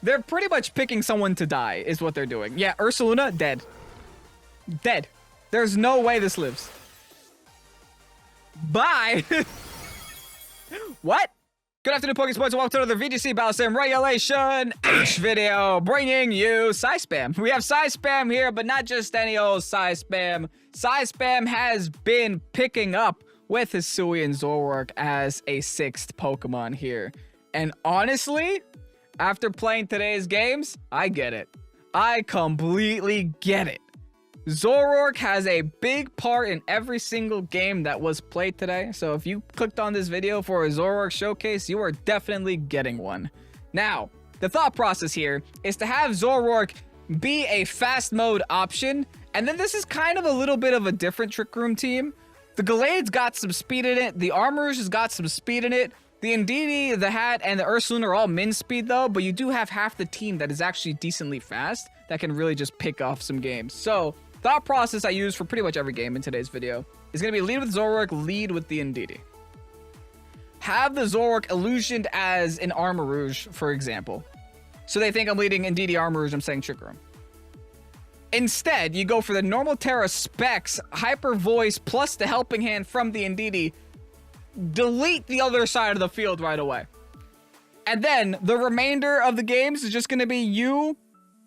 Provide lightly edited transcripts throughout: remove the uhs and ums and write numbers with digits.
They're pretty much picking someone to die, is what they're doing. Yeah, Ursaluna, dead. Dead. There's no way this lives. Bye! What? Good afternoon, Pokesports, and welcome to another VGC Battle Sim Regulation H video, bringing you Size Spam. We have Size Spam here, but not just any old Size Spam. Size Spam has been picking up with HISUIAN ZOROARK as a 6th Pokemon here. And honestly, after playing today's games, I get it. I completely get it. ZOROARK has a big part in every single game that was played today. So if you clicked on this video for a ZOROARK showcase, you are definitely getting one. Now, the thought process here is to have ZOROARK be a fast mode option. And then this is kind of a little bit of a different Trick Room team. The Gallade's got some speed in it. The Armor's has got some speed in it. The Indeedee, the Hat, and the Ursaluna are all min speed though, but you do have half the team that is actually decently fast that can really just pick off some games. So, thought process I use for pretty much every game in today's video is going to be lead with ZOROARK, lead with the Indeedee. Have the ZOROARK illusioned as an Armarouge, for example. So they think I'm leading Indeedee Armarouge, I'm saying Trick Room. Instead, you go for the normal Terra Specs, Hyper Voice, plus the Helping Hand from the Indeedee. Delete the other side of the field right away. And then the remainder of the games is just going to be you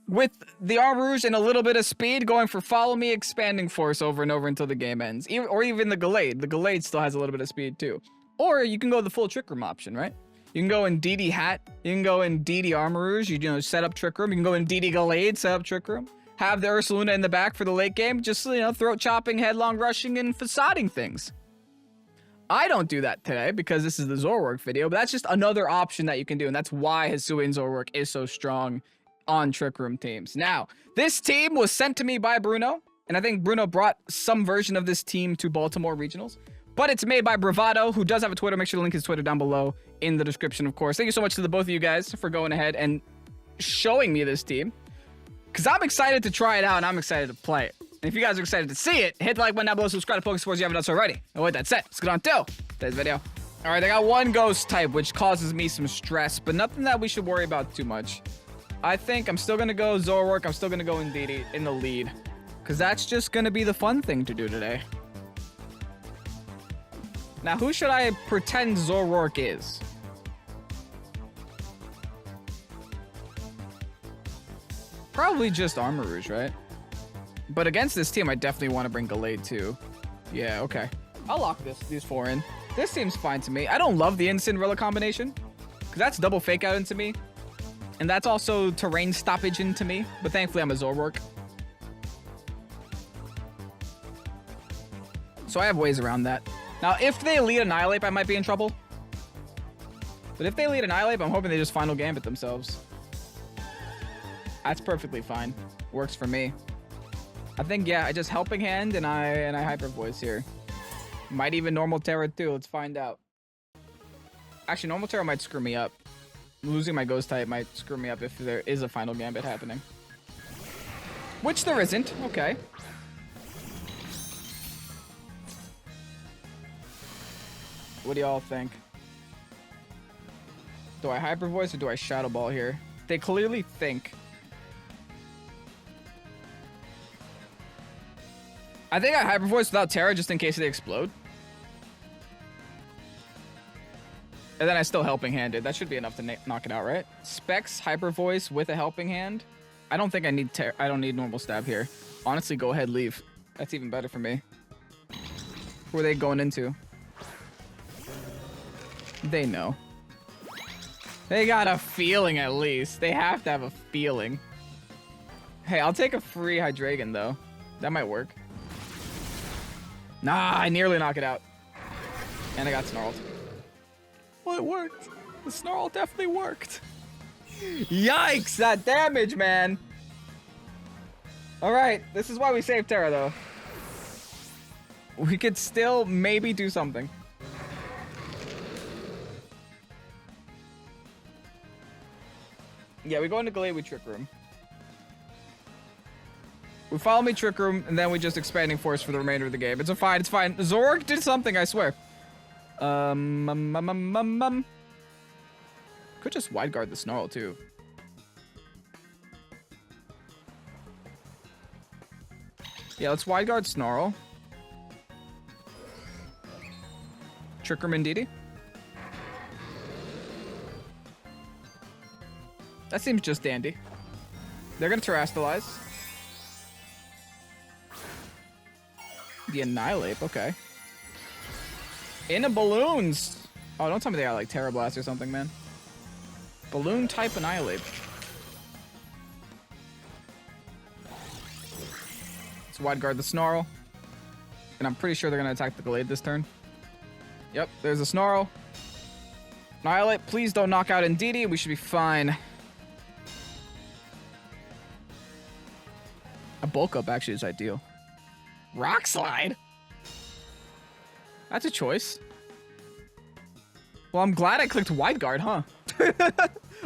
with the Armarouge and a little bit of speed going for Follow Me, Expanding Force over and over until the game ends. Or even the Gallade. The Gallade still has a little bit of speed too. Or you can go the full Trick Room option, right? You can go Indeedee Hat. You can go Indeedee Armarouge. You know, set up Trick Room. You can go Indeedee Gallade, set up Trick Room. Have the Ursaluna in the back for the late game. Just, you know, throat chopping, headlong rushing, and facading things. I don't do that today because this is the ZOROARK video, but that's just another option that you can do, and that's why HISUIAN ZOROARK is so strong on Trick Room teams. Now, this team was sent to me by Bruno, and I think Bruno brought some version of this team to Baltimore Regionals, but it's made by Bravado, who does have a Twitter. Make sure to link his Twitter down below in the description, of course. Thank you so much to the both of you guys for going ahead and showing me this team, because I'm excited to try it out, and I'm excited to play it. And if you guys are excited to see it, hit the like button down below, subscribe to Pokesports if you haven't done so already. And with that said, let's get on to today's video. All right, I got one ghost type, which causes me some stress, but nothing that we should worry about too much. I think I'm still going to go ZOROARK. I'm still going to go Indeedee in the lead, because that's just going to be the fun thing to do today. Now, who should I pretend ZOROARK is? Probably just Armarouge, right? But against this team, I definitely want to bring Gallade too. Yeah, okay. I'll lock these four in. This seems fine to me. I don't love the Cinderella combination, because that's double fake out into me. And that's also terrain stoppage into me. But thankfully, I'm a ZOROARK. So I have ways around that. Now, if they lead Annihilate, I might be in trouble. But if they lead Annihilate, I'm hoping they just final gambit themselves. That's perfectly fine. Works for me. I think, yeah, I just Helping Hand and I Hyper Voice here. Might even Normal Terra too. Let's find out. Actually, Normal Terra might screw me up. Losing my Ghost type might screw me up if there is a final gambit happening. Which there isn't. Okay. What do y'all think? Do I Hyper Voice or do I Shadow Ball here? They clearly think. I think I Hyper Voice without Terra just in case they explode. And then I still Helping Handed. That should be enough to knock it out, right? Specs, Hyper Voice with a Helping Hand. I don't think I need I don't need Normal Stab here. Honestly, go ahead, leave. That's even better for me. Who are they going into? They know. They got a feeling at least. They have to have a feeling. Hey, I'll take a free Hydreigon though. That might work. Nah, I nearly knock it out. And I got snarled. Well, it worked. The snarl definitely worked. Yikes, that damage, man. Alright, this is why we saved Terra, though. We could still maybe do something. Yeah, we go into Gallade with Trick Room. We Follow Me, Trick Room, and then we just Expanding Force for the remainder of the game. It's fine, it's fine. ZOROARK did something, I swear. Could just wide guard the Snarl, too. Yeah, let's wide guard Snarl. Trick Room Indeedee. That seems just dandy. They're gonna Terrastalize. The Annihilate, okay. Into Balloons. Oh, don't tell me they got like Terra Blast or something, man. Balloon type Annihilate. Let's wide guard the Snarl. And I'm pretty sure they're gonna attack the Gallade this turn. Yep, there's a Snarl. Annihilate, please don't knock out Indeedee. We should be fine. A bulk up actually is ideal. Rock Slide? That's a choice. Well, I'm glad I clicked wide guard, huh?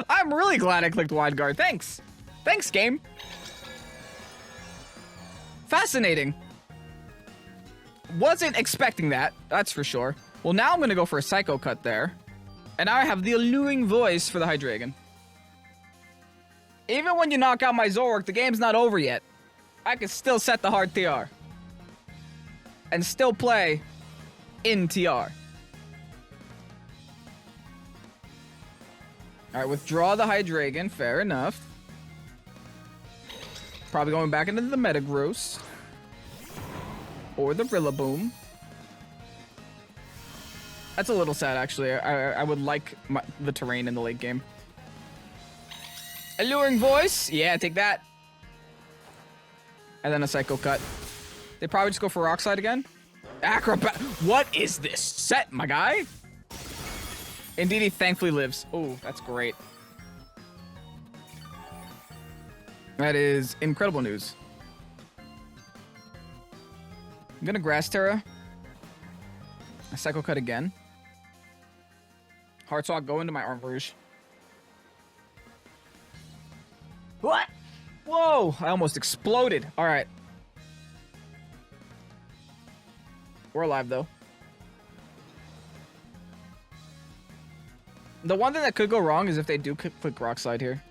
I'm really glad I clicked wide guard. Thanks. Thanks, game. Fascinating. Wasn't expecting that, that's for sure. Well, now I'm going to go for a Psycho Cut there. And now I have the alluring voice for the Hydreigon. Even when you knock out my Zoroark, the game's not over yet. I can still set the hard TR. And still play in TR. Alright, withdraw the Hydreigon. Fair enough. Probably going back into the Metagross. Or the Rillaboom. That's a little sad, actually. I would like the terrain in the late game. Alluring Voice. Yeah, take that. And then a Psycho Cut. They probably just go for Rock Slide again. Acrobat. What is this set, my guy? Indeedee thankfully lives. Oh, that's great. That is incredible news. I'm gonna Grass Terra. A Psycho Cut again. Heartswalk, go into my Armrouge. What? Whoa! I almost exploded. All right. We're alive, though. The one thing that could go wrong is if they do click Rock Slide here.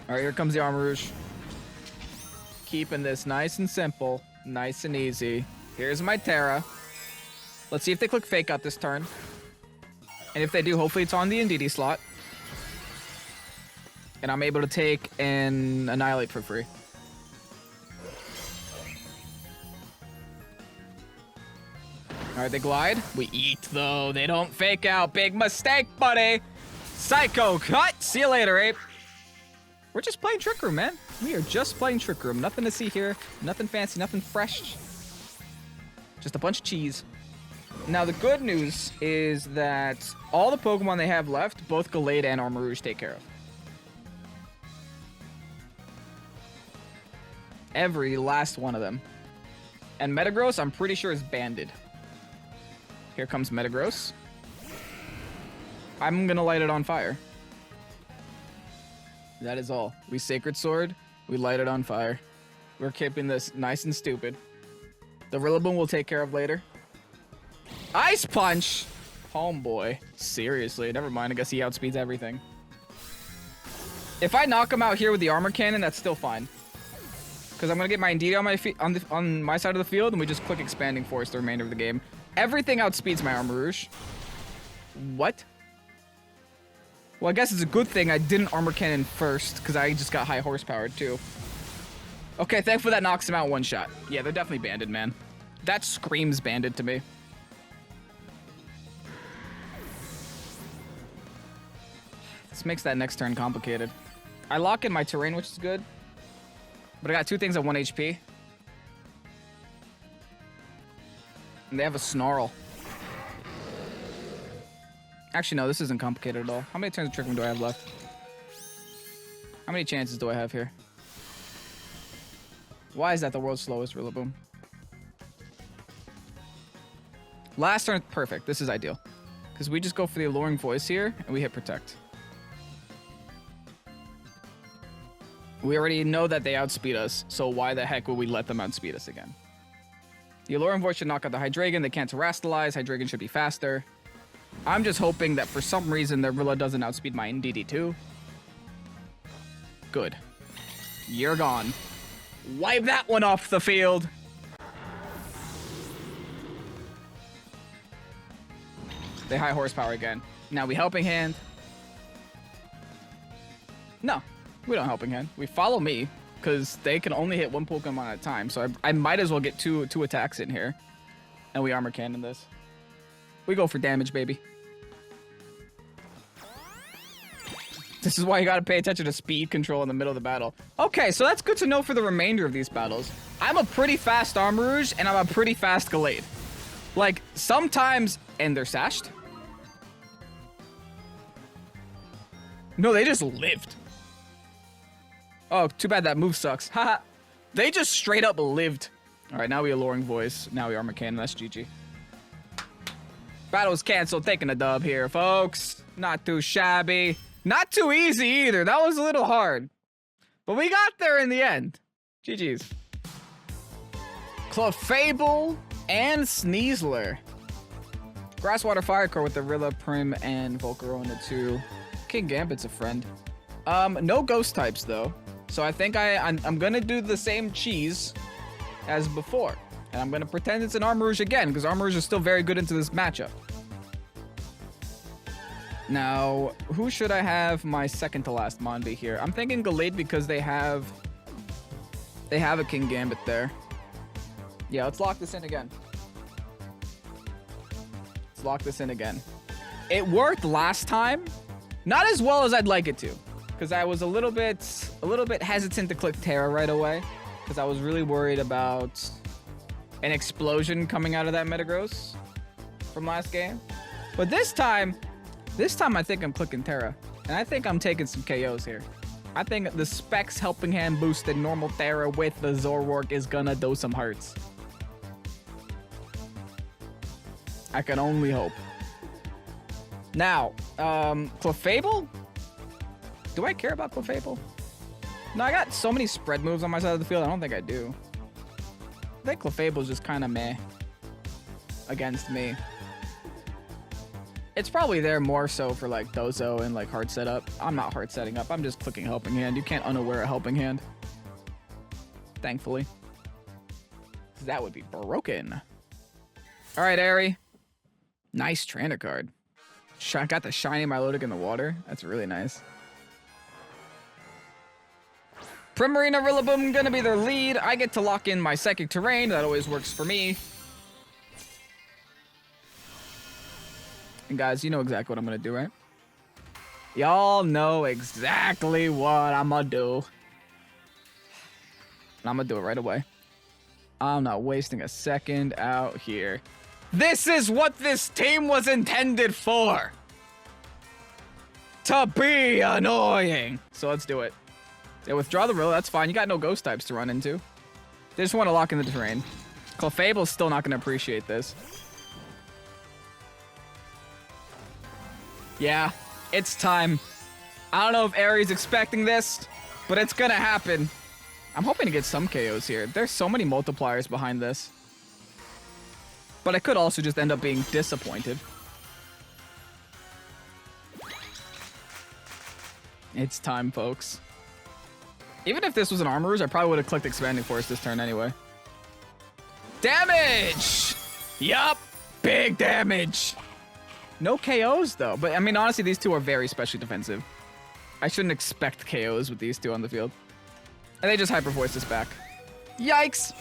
All right, here comes the Armrouge. Keeping this nice and simple, nice and easy. Here's my Terra. Let's see if they click Fake Out this turn. And if they do, hopefully it's on the Indeedee slot. And I'm able to take an Annihilate for free. Alright, they glide. We eat, though. They don't Fake Out. Big mistake, buddy. Psycho Cut. See you later, Ape. We're just playing Trick Room, man. We are just playing Trick Room. Nothing to see here. Nothing fancy. Nothing fresh. Just a bunch of cheese. Now, the good news is that all the Pokemon they have left, both Gallade and Armrouge take care of. Every last one of them. And Metagross, I'm pretty sure, is banded. Here comes Metagross. I'm gonna light it on fire. That is all. We Sacred Sword, we light it on fire. We're keeping this nice and stupid. The Rillaboom we'll take care of later. Ice Punch! Homeboy. Seriously, never mind. I guess he outspeeds everything. If I knock him out here with the Armor Cannon, that's still fine. Because I'm going to get my Indeedee on my on my side of the field, and we just click Expanding Force the remainder of the game. Everything outspeeds my Armrouge. What? Well, I guess it's a good thing I didn't Armor Cannon first, because I just got high horsepower, too. Okay, thankfully that knocks him out one shot. Yeah, they're definitely banded, man. That screams banded to me. This makes that next turn complicated. I lock in my terrain, which is good. But I got two things at 1 HP. And they have a Snarl. Actually, no, this isn't complicated at all. How many turns of Trick Room do I have left? How many chances do I have here? Why is that the world's slowest Rillaboom? Last turn, perfect. This is ideal. Because we just go for the Alluring Voice here, and we hit Protect. We already know that they outspeed us, so why the heck would we let them outspeed us again? The Alluring Voice should knock out the Hydreigon. They can't Terrastalize. Hydreigon should be faster. I'm just hoping that for some reason their Rilla doesn't outspeed my Indeedee too. Good. You're gone. Wipe that one off the field. They high horsepower again. Now we helping hand. No, we don't helping hand. We follow me because they can only hit one Pokemon at a time. So I might as well get two attacks in here. And we armor cannon this. We go for damage, baby. This is why you gotta pay attention to speed control in the middle of the battle. Okay, so that's good to know for the remainder of these battles. I'm a pretty fast Armarouge, and I'm a pretty fast Gallade. Like, sometimes... And they're sashed? No, they just lived. Oh, too bad that move sucks. Haha. They just straight up lived. Alright, now we Alluring Voice. Now we Armor Cannon. That's GG. Battle's canceled. Taking a dub here, folks. Not too shabby. Not too easy either. That was a little hard. But we got there in the end. GG's. Clefable and Sneasler. Grasswater Firecore with the Rilla, Prim, and Volcarona 2. King Gambit's a friend. No ghost types though. So I think I'm gonna do the same cheese as before. And I'm gonna pretend it's an Armarouge again, because Armarouge is still very good into this matchup. Now, who should I have my second to last Monby here? I'm thinking Gallade because they have a King Gambit there. Yeah, let's lock this in again. Let's lock this in again. It worked last time. Not as well as I'd like it to, because I was a little bit hesitant to click Terra right away, because I was really worried about an explosion coming out of that Metagross from last game. But this time I think I'm clicking Terra, and I think I'm taking some KOs here. I think the Specs Helping Hand boosted normal Terra with the Zoroark is gonna do some hurts. I can only hope. Now, Clefable? Do I care about Clefable? No, I got so many spread moves on my side of the field, I don't think I do. I think Clefable's just kind of meh against me. It's probably there more so for like Dozo and like hard setup. I'm not hard setting up, I'm just clicking Helping Hand. You can't unaware a Helping Hand. Thankfully. That would be broken. Alright, Airy. Nice trainer card. Got the shiny Milotic in the water. That's really nice. Primarina Rillaboom gonna be their lead. I get to lock in my Psychic Terrain. That always works for me. And guys, you know exactly what I'm gonna do, right? Y'all know exactly what I'm gonna do. And I'm gonna do it right away. I'm not wasting a second out here. This is what this team was intended for. To be annoying. So let's do it. Yeah, withdraw the Rilla, that's fine. You got no ghost types to run into. They just want to lock in the terrain. Clefable's still not going to appreciate this. Yeah, it's time. I don't know if Aries expecting this, but it's going to happen. I'm hoping to get some KOs here. There's so many multipliers behind this. But I could also just end up being disappointed. It's time, folks. Even if this was an Armarouge, I probably would have clicked Expanding Force this turn anyway. Damage! Yup! Big damage! No KOs, though. But, I mean, honestly, these two are very specially defensive. I shouldn't expect KOs with these two on the field. And they just Hyper Voice this back. Yikes!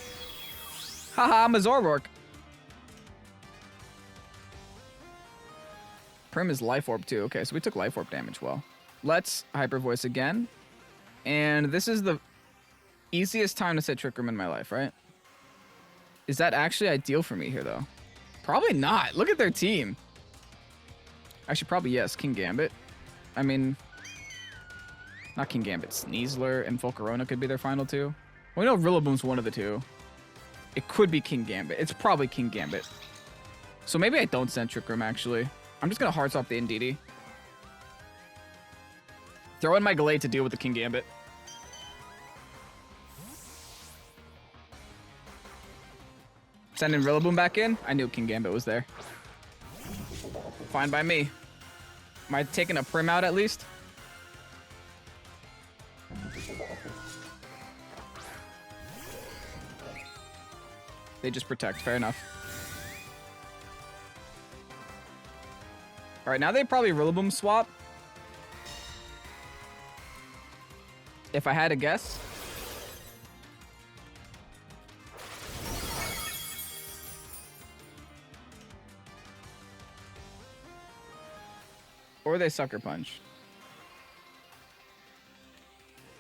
Haha, I'm a Zoroark. Prim is Life Orb too. Okay, so we took Life Orb damage well. Let's Hyper Voice again. And this is the easiest time to set Trick Room in my life, right? Is that actually ideal for me here, though? Probably not. Look at their team. Actually, probably yes. King Gambit. I mean, not King Gambit. Sneasler and Volcarona could be their final two. Well, we know Rillaboom's one of the two. It could be King Gambit. It's probably King Gambit. So maybe I don't send Trick Room, actually. I'm just going to Hearts off the Indeedee. Throw in my Gallade to deal with the King Gambit. Sending Rillaboom back in? I knew King Gambit was there. Fine by me. Am I taking a Prim out at least? They just protect. Fair enough. All right, now they probably Rillaboom swap. If I had to guess. Or they Sucker Punch.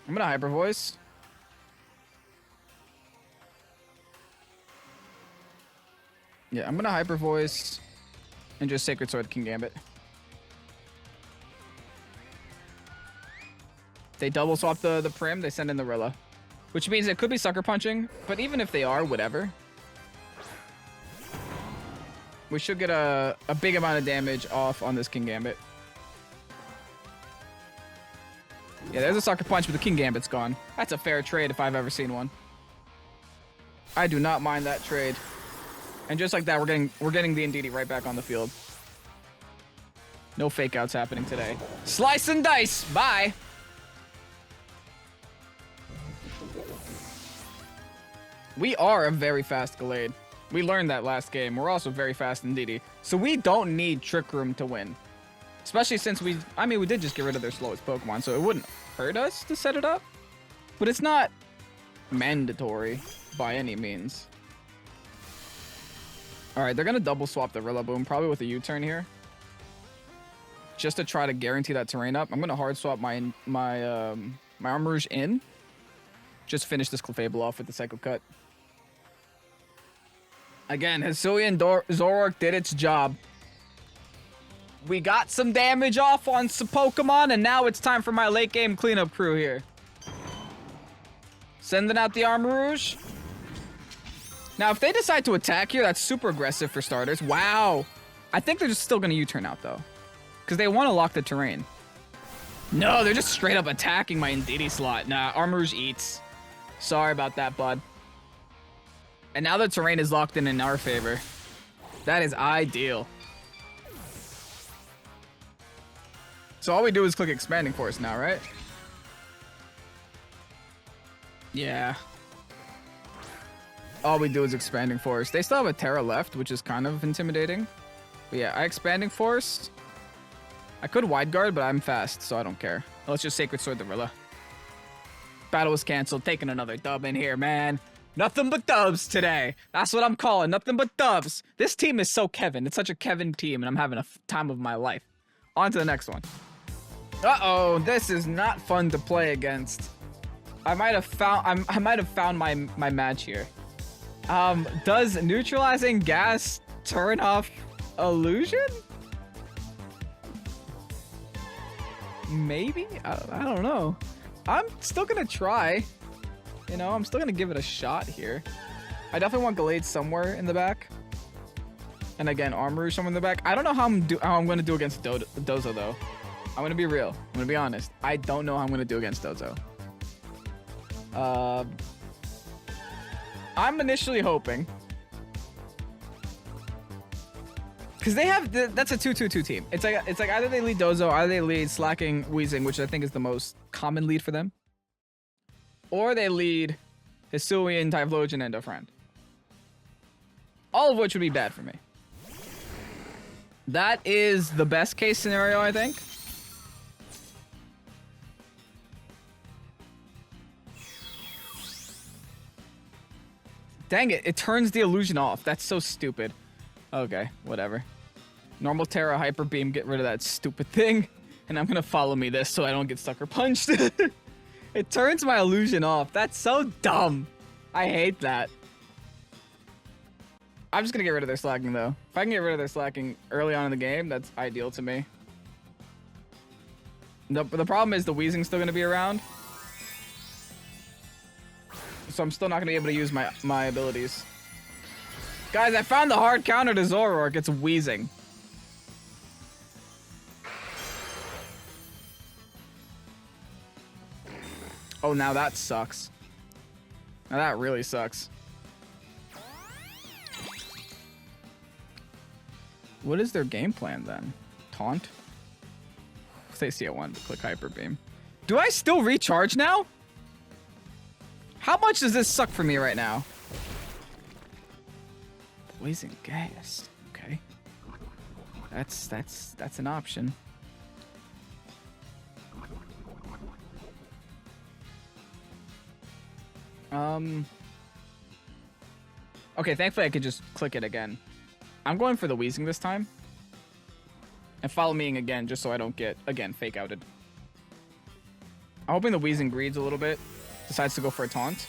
I'm gonna Hyper Voice. Yeah, I'm gonna Hyper Voice and just Sacred Sword King Gambit. They double swap the Prim, they send in the Rilla. Which means it could be Sucker Punching, but even if they are, whatever. We should get a big amount of damage off on this King Gambit. Yeah, there's a Sucker Punch, but the King Gambit's gone. That's a fair trade if I've ever seen one. I do not mind that trade. And just like that, we're getting the Indeedee right back on the field. No fake outs happening today. Slice and dice. Bye. We are a very fast Gallade. We learned that last game. We're also very fast Indeedee. So we don't need Trick Room to win. Especially since we did just get rid of their slowest Pokemon, so it wouldn't hurt us to set it up. But it's not mandatory by any means. Alright, they're gonna double swap the Rillaboom, probably with a U-turn here. Just to try to guarantee that terrain up. I'm gonna hard swap my Armarouge in. Just finish this Clefable off with the Psycho Cut. Again, HISUIAN Zoroark did its job. We got some damage off on some Pokemon, and now it's time for my late game cleanup crew here. Sending out the Armarouge. Now, if they decide to attack here, that's super aggressive for starters. Wow. I think they're just still going to U-turn out, though. Because they want to lock the terrain. No, they're just straight up attacking my Indeedee slot. Nah, Armarouge eats. Sorry about that, bud. And now the terrain is locked in our favor. That is ideal. So all we do is click Expanding Force now, right? Yeah. All we do is Expanding Force. They still have a Terra left, which is kind of intimidating. But yeah, I Expanding Force. I could Wide Guard, but I'm fast, so I don't care. Let's just Sacred Sword the Rilla. Battle was canceled. Taking another dub in here, man. Nothing but dubs today. That's what I'm calling. Nothing but dubs. This team is so Kevin. It's such a Kevin team, and I'm having a time of my life. On to the next one. Uh-oh, this is not fun to play against. I might have found my match here. Does neutralizing gas turn off illusion? Maybe? I don't know. I'm still gonna try. You know, I'm still gonna give it a shot here. I definitely want Gallade somewhere in the back. And again, Armarouge somewhere in the back. I don't know how I'm gonna do against Dozo though. I'm gonna be real. I'm gonna be honest. I don't know how I'm gonna do against Dozo. I'm initially hoping, because they have that's a 2-2-2 team. It's like either they lead Dozo, either they lead Slacking Weezing, which I think is the most common lead for them, or they lead Hisuian, Typhlosion, and Friend. All of which would be bad for me. That is the best case scenario, I think. Dang it, it turns the illusion off. That's so stupid. Okay, whatever. Normal Terra, Hyper Beam, get rid of that stupid thing. And I'm gonna follow me this so I don't get sucker punched. It turns my illusion off. That's so dumb. I hate that. I'm just gonna get rid of their slacking though. If I can get rid of their slacking early on in the game, that's ideal to me. The problem is the Weezing's still gonna be around. So I'm still not gonna be able to use my abilities. Guys, I found the hard counter to Zoroark. It's Weezing. Oh, now that sucks. Now that really sucks. What is their game plan then? Taunt? They see it one, click Hyper Beam. Do I still recharge now? How much does this suck for me right now? Poison gas. Okay. That's an option. Okay, thankfully I could just click it again. I'm going for the wheezing this time. And follow me again, just so I don't get, again, fake outed. I'm hoping the wheezing greeds a little bit. Decides to go for a taunt.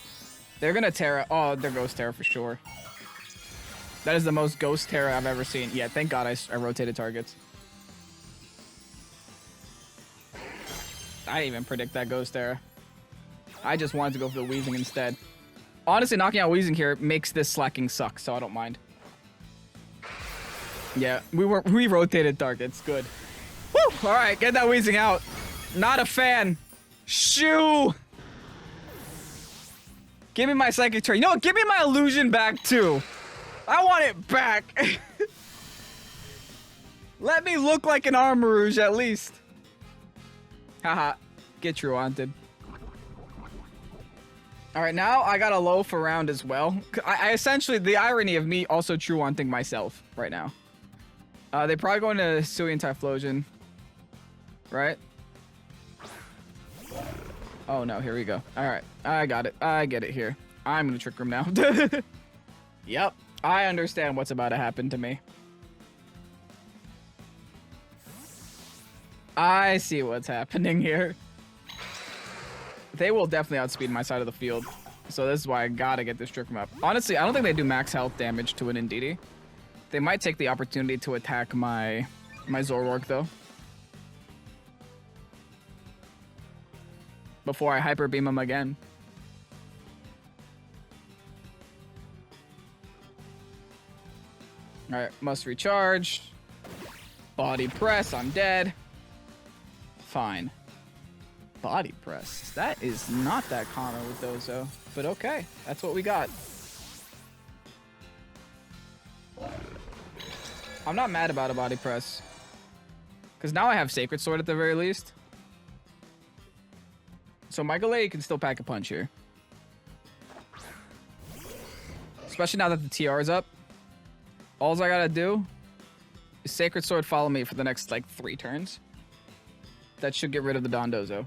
They're gonna Terra. Oh, they're Ghost Terra for sure. That is the most Ghost Terra I've ever seen. Yeah, thank God I rotated targets. I didn't even predict that Ghost Terra. I just wanted to go for the wheezing instead. Honestly, knocking out wheezing here makes this slacking suck, so I don't mind. Yeah, we rotated targets. Good. Woo! All right, get that wheezing out. Not a fan. Shoo! Give me my psychic turn. You know what? Give me my illusion back too. I want it back. Let me look like an Armor Rouge at least. Haha. Get true haunted. All right, now I got a loaf around as well. I essentially, the irony of me also true wanting myself right now. They probably going to HISUIAN Typhlosion, right? Oh no, here we go. All right, I got it. I get it here. I'm gonna Trick Room now. Yep, I understand what's about to happen to me. I see what's happening here. They will definitely outspeed my side of the field. So this is why I gotta get this Trick Room up. Honestly, I don't think they do max health damage to an Indeedee. They might take the opportunity to attack my Zoroark though. Before I Hyper Beam him again. Alright, must recharge. Body press, I'm dead. Fine. Body press. That is not that common with Dozo. But okay, that's what we got. I'm not mad about a body press. Because now I have Sacred Sword at the very least. So Michael can still pack a punch here. Especially now that the TR is up. All I gotta do is Sacred Sword follow me for the next like 3 turns. That should get rid of the Dondozo.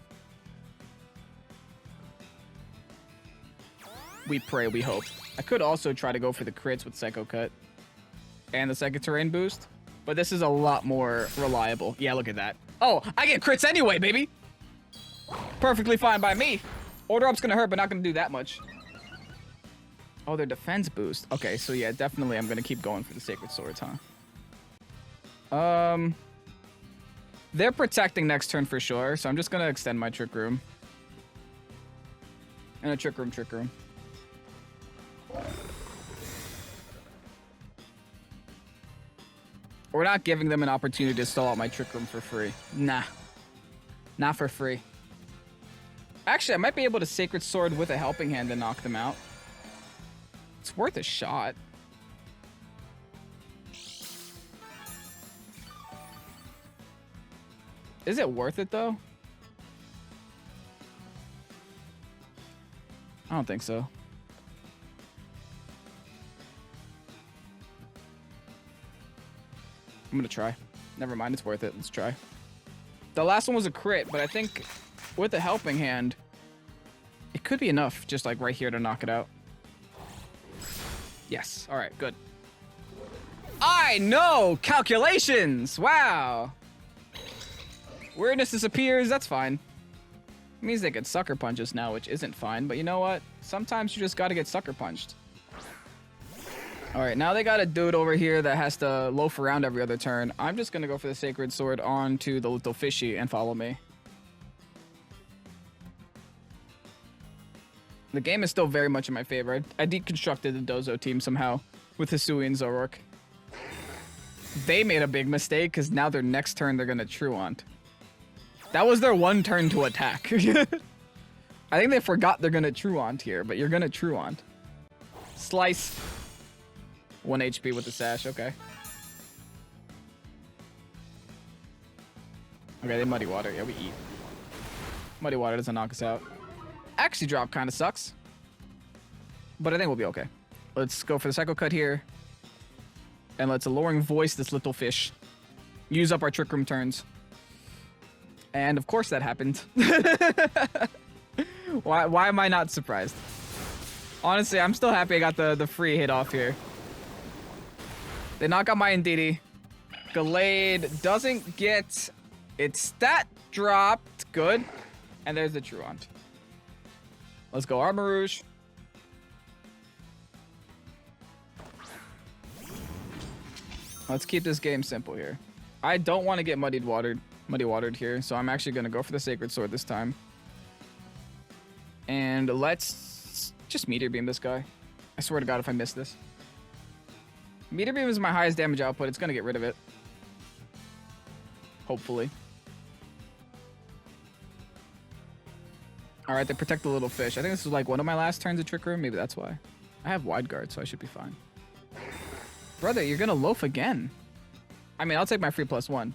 We pray, we hope. I could also try to go for the crits with Psycho Cut. And the second terrain boost. But this is a lot more reliable. Yeah, look at that. Oh, I get crits anyway, baby! Perfectly fine by me. Order up's gonna hurt, but not gonna do that much. Oh, their defense boost. Okay, so yeah, definitely I'm gonna keep going for the Sacred Swords, huh? They're protecting next turn for sure, so I'm just gonna extend my Trick Room. And a Trick Room, Trick Room. We're not giving them an opportunity to stall out my Trick Room for free. Nah. Not for free. Actually, I might be able to Sacred Sword with a Helping Hand to knock them out. It's worth a shot. Is it worth it, though? I don't think so. I'm gonna try. Never mind, it's worth it. Let's try. The last one was a crit, but I think with a Helping Hand, it could be enough just like right here to knock it out. Yes. All right, good. I know! Calculations! Wow! Weirdness disappears, that's fine. It means they get Sucker Punches now, which isn't fine, but you know what? Sometimes you just gotta get Sucker Punched. Alright, now they got a dude over here that has to loaf around every other turn. I'm just gonna go for the Sacred Sword onto the little fishy and follow me. The game is still very much in my favor. I deconstructed the Dozo team somehow with HISUIAN ZOROARK. They made a big mistake because now their next turn they're gonna Truant. That was their one turn to attack. I think they forgot they're gonna Truant here, but you're gonna Truant. Slice. 1 HP with the sash, okay. Okay, they Muddy Water. Yeah, we eat. Muddy Water doesn't knock us out. Actually, drop kind of sucks. But I think we'll be okay. Let's go for the Psycho Cut here. And let's alluring voice this little fish. Use up our Trick Room turns. And of course that happened. Why am I not surprised? Honestly, I'm still happy I got the free hit off here. They knock out my Indeedee. Gallade doesn't get its stat dropped. Good. And there's the Truant. Let's go Armarouge. Let's keep this game simple here. I don't want to get muddy watered here, so I'm actually going to go for the Sacred Sword this time. And let's just Meteor Beam this guy. I swear to God if I miss this. Meteor Beam is my highest damage output. It's going to get rid of it. Hopefully. Alright, they protect the little fish. I think this is like one of my last turns of Trick Room. Maybe that's why. I have Wide Guard, so I should be fine. Brother, you're going to loaf again. I mean, I'll take my free +1.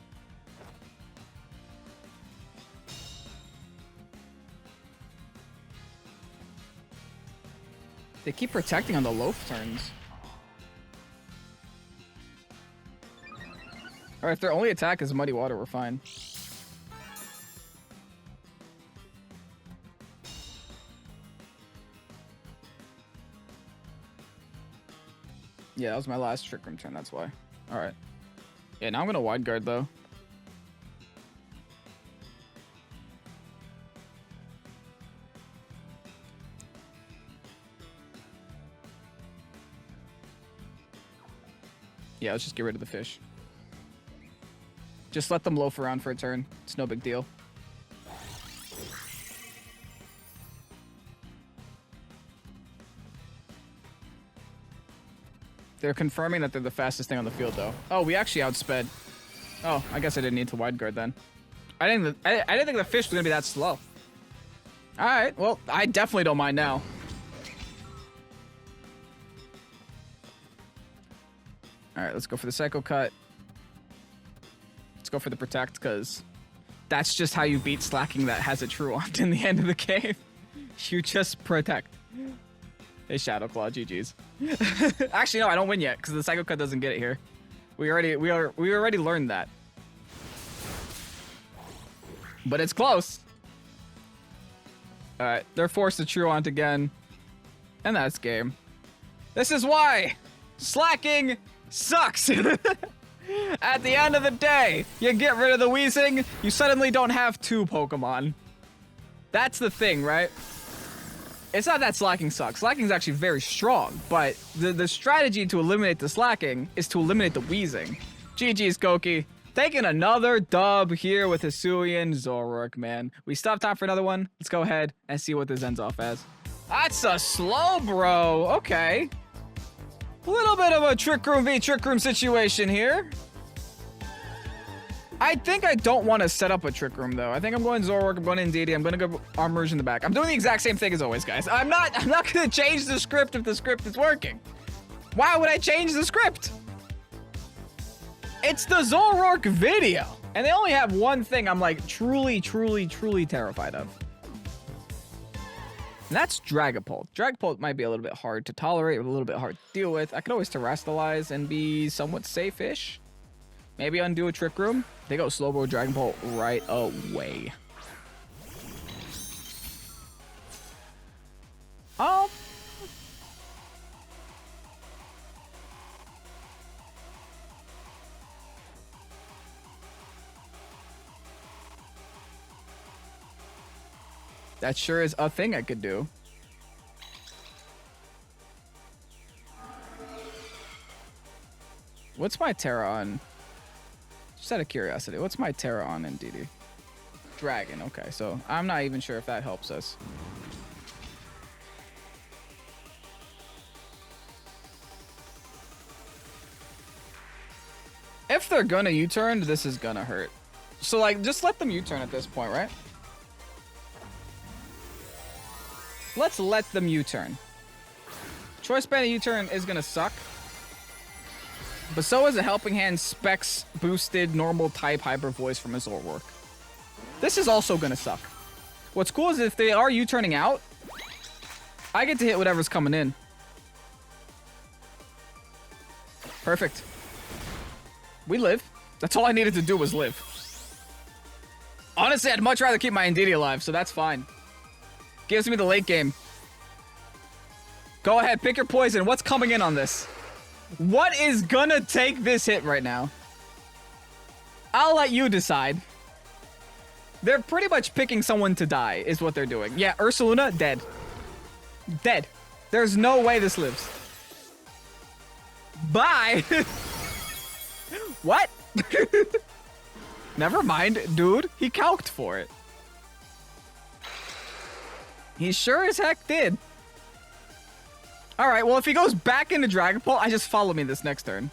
They keep protecting on the loaf turns. Alright, if their only attack is Muddy Water, we're fine. Yeah, that was my last Trick Room turn, that's why. Alright. Yeah, now I'm gonna Wide Guard, though. Yeah, let's just get rid of the fish. Just let them loaf around for a turn. It's no big deal. They're confirming that they're the fastest thing on the field, though. Oh, we actually outsped. Oh, I guess I didn't need to Wide Guard then. I didn't think the fish was gonna be that slow. All right, well, I definitely don't mind now. All right, let's go for the Psycho Cut. Let's go for the Protect, because that's just how you beat Slacking that has a Truant in the end of the game. You just protect. Hey, Shadow Claw, GG's. Actually, no, I don't win yet, because the Psycho Cut doesn't get it here. We already learned that. But it's close. All right, they're forced to Truant again. And that's game. This is why Slacking sucks. At the end of the day, you get rid of the Weezing, you suddenly don't have 2 Pokemon. That's the thing, right? It's not that Slacking sucks. Slacking's actually very strong, but the strategy to eliminate the Slacking is to eliminate the Weezing. GG's, Koki. Taking another dub here with HISUIAN ZOROARK, man. We still have time for another one. Let's go ahead and see what this ends off as. That's a slow bro. Okay. A little bit of a Trick Room v Trick Room situation here. I think I don't want to set up a Trick Room, though. I think I'm going Zoroark, I'm going Indeedee, I'm going to go Armarouge in the back. I'm doing the exact same thing as always, guys. I'm not going to change the script if the script is working. Why would I change the script? It's the Zoroark video. And they only have one thing I'm like truly terrified of. And that's Dragapult. Dragapult might be a little bit hard to tolerate, a little bit hard to deal with. I could always Terrestrialize and be somewhat safe-ish. Maybe undo a Trick Room. They go Slowbro Dragapult right away. Oh. That sure is a thing I could do. What's my Terra on? Just out of curiosity, what's my Terra on Indeedee? Dragon, okay, so I'm not even sure if that helps us. If they're gonna U-turn, this is gonna hurt. So like, just let them U-turn at this point, right? Let's let them U-turn. Choice Band U-turn is gonna suck. But so is a Helping Hand Specs boosted normal type Hyper Voice from a Zoroark. This is also gonna suck. What's cool is if they are U-turning out, I get to hit whatever's coming in. Perfect. We live. That's all I needed to do was live. Honestly, I'd much rather keep my Indeedee alive, so that's fine. Gives me the late game. Go ahead, pick your poison. What's coming in on this? What is gonna take this hit right now? I'll let you decide. They're pretty much picking someone to die, is what they're doing. Yeah, Ursaluna, dead. Dead. There's no way this lives. Bye! What? Never mind, dude. He calced for it. He sure as heck did. Alright, well, if he goes back into Dragapult, I just follow me this next turn.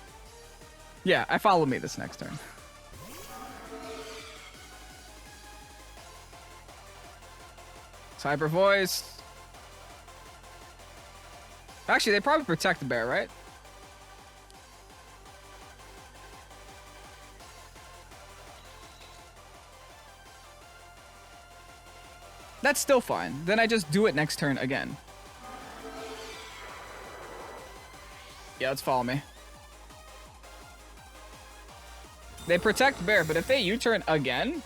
Yeah, I follow me this next turn. Cyber Voice. Actually, they probably protect the bear, right? That's still fine. Then I just do it next turn again. Yeah, let's follow me. They protect bear, but if they U-turn again,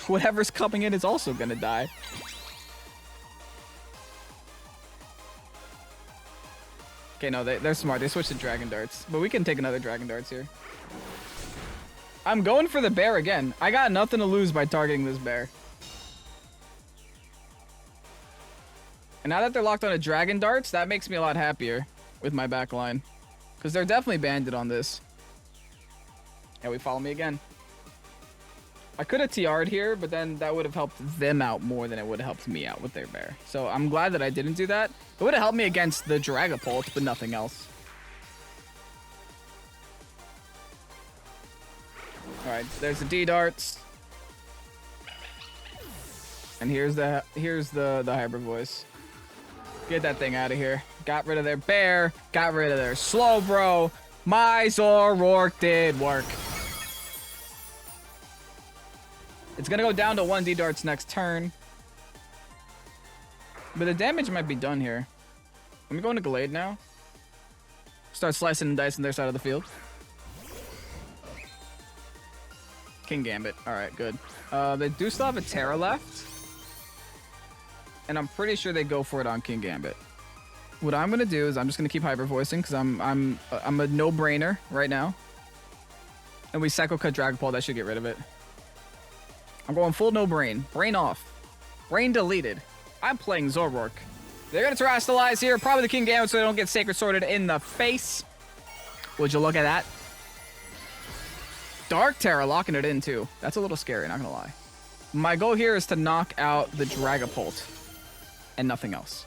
whatever's coming in is also gonna die. Okay, no, they're smart. They switched to Dragon Darts, but we can take another Dragon Darts here. I'm going for the bear again. I got nothing to lose by targeting this bear. And now that they're locked on a Dragon Darts, that makes me a lot happier with my back line. Because they're definitely banded on this. Yeah, we follow me again. I could have TR'd here, but then that would have helped them out more than it would have helped me out with their bear. So I'm glad that I didn't do that. It would have helped me against the Dragapult, but nothing else. Alright, there's the D-Darts. And here's the Hybrid Voice. Get that thing out of here. Got rid of their bear. Got rid of their Slowbro. My Zoroark did work. It's gonna go down to 1 D-Darts next turn. But the damage might be done here. Let me go into Glade now. Start slicing and dicing their side of the field. King Gambit. Alright, good. They do still have a Terra left. And I'm pretty sure they go for it on King Gambit. What I'm gonna do is I'm just gonna keep hyper voicing because I'm a no-brainer right now. And we Psycho Cut Dragapult, that should get rid of it. I'm going full no-brain. Brain off. Brain deleted. I'm playing Zoroark. They're gonna Terrastallize here, probably the King Gambit so they don't get Sacred Sworded in the face. Would you look at that? Dark Terra locking it in too. That's a little scary, not gonna lie. My goal here is to knock out the Dragapult. And nothing else.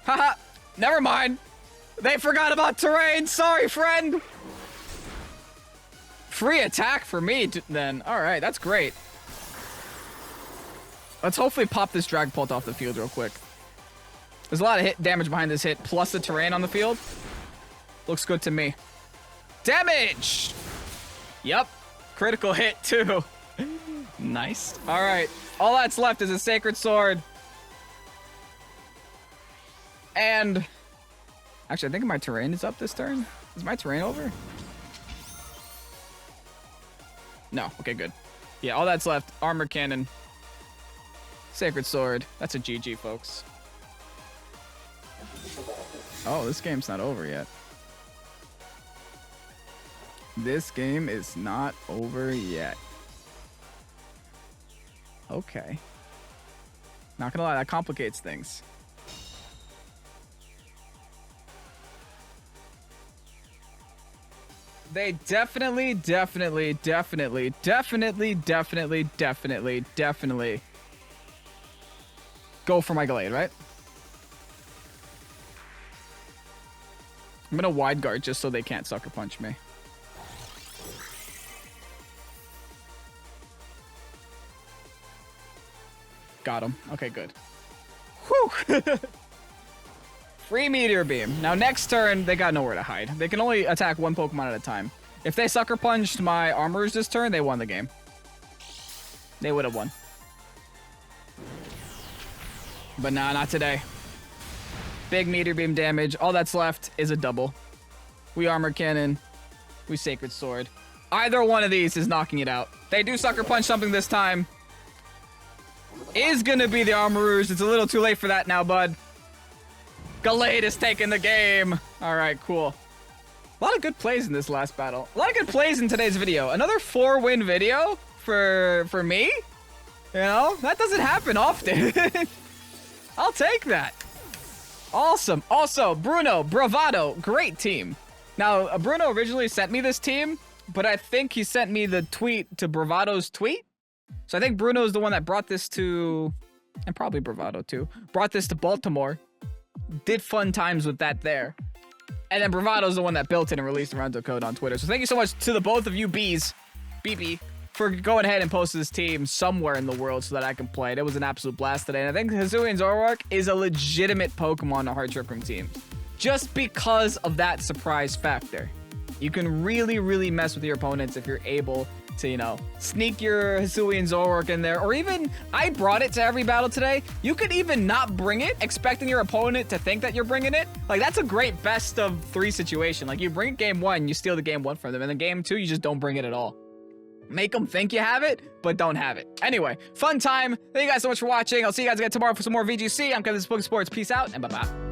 Haha! Never mind! They forgot about terrain! Sorry, friend! Free attack for me, then. Alright, that's great. Let's hopefully pop this Dragapult off the field real quick. There's a lot of hit damage behind this hit, plus the terrain on the field. Looks good to me. Damage! Yep. Critical hit, too. Nice. Alright. All that's left is a Sacred Sword. And... actually, I think my terrain is up this turn. Is my terrain over? No. Okay, good. Yeah, all that's left. Armor Cannon. Sacred Sword. That's a GG, folks. Oh, this game's not over yet. This game is not over yet. Okay. Not gonna lie, that complicates things. They definitely go for my Glade, right? I'm gonna wide guard just so they can't sucker punch me. Got him. Okay, good. Whew! Free Meteor Beam. Now, next turn, they got nowhere to hide. They can only attack one Pokemon at a time. If they Sucker Punched my Armorers this turn, they won the game. They would have won. But nah, not today. Big Meteor Beam damage. All that's left is a double. We Armor Cannon. We Sacred Sword. Either one of these is knocking it out. They do Sucker Punch something this time. Is gonna be the Armarouge. It's a little too late for that now, bud. Gallade is taking the game. All right, cool. A lot of good plays in this last battle. A lot of good plays in today's video. Another 4-win video for me. You know, that doesn't happen often. I'll take that. Awesome. Also, Bruno, Bravado, great team. Now, Bruno originally sent me this team, but I think he sent me the tweet to Bravado's tweet. So I think Bruno is the one that brought this to, and probably Bravado too, brought this to Baltimore. Did fun times with that there. And then Bravado's the one that built it and released the Rondo code on Twitter. So thank you so much to the both of you BB, for going ahead and posting this team somewhere in the world so that I can play it. It was an absolute blast today. And I think HISUIAN ZOROARK is a legitimate Pokemon on Hard Trick Room team. Just because of that surprise factor. You can really, really mess with your opponents if you're able to, you know, sneak your HISUIAN ZOROARK in there. Or even, I brought it to every battle today. You could even not bring it, expecting your opponent to think that you're bringing it. Like, that's a great best of 3 situation. Like, you bring it game 1, you steal the game 1 from them. And then game 2, you just don't bring it at all. Make them think you have it, but don't have it. Anyway, fun time. Thank you guys so much for watching. I'll see you guys again tomorrow for some more VGC. I'm Kevin, this is Pokesports. Peace out, and bye-bye.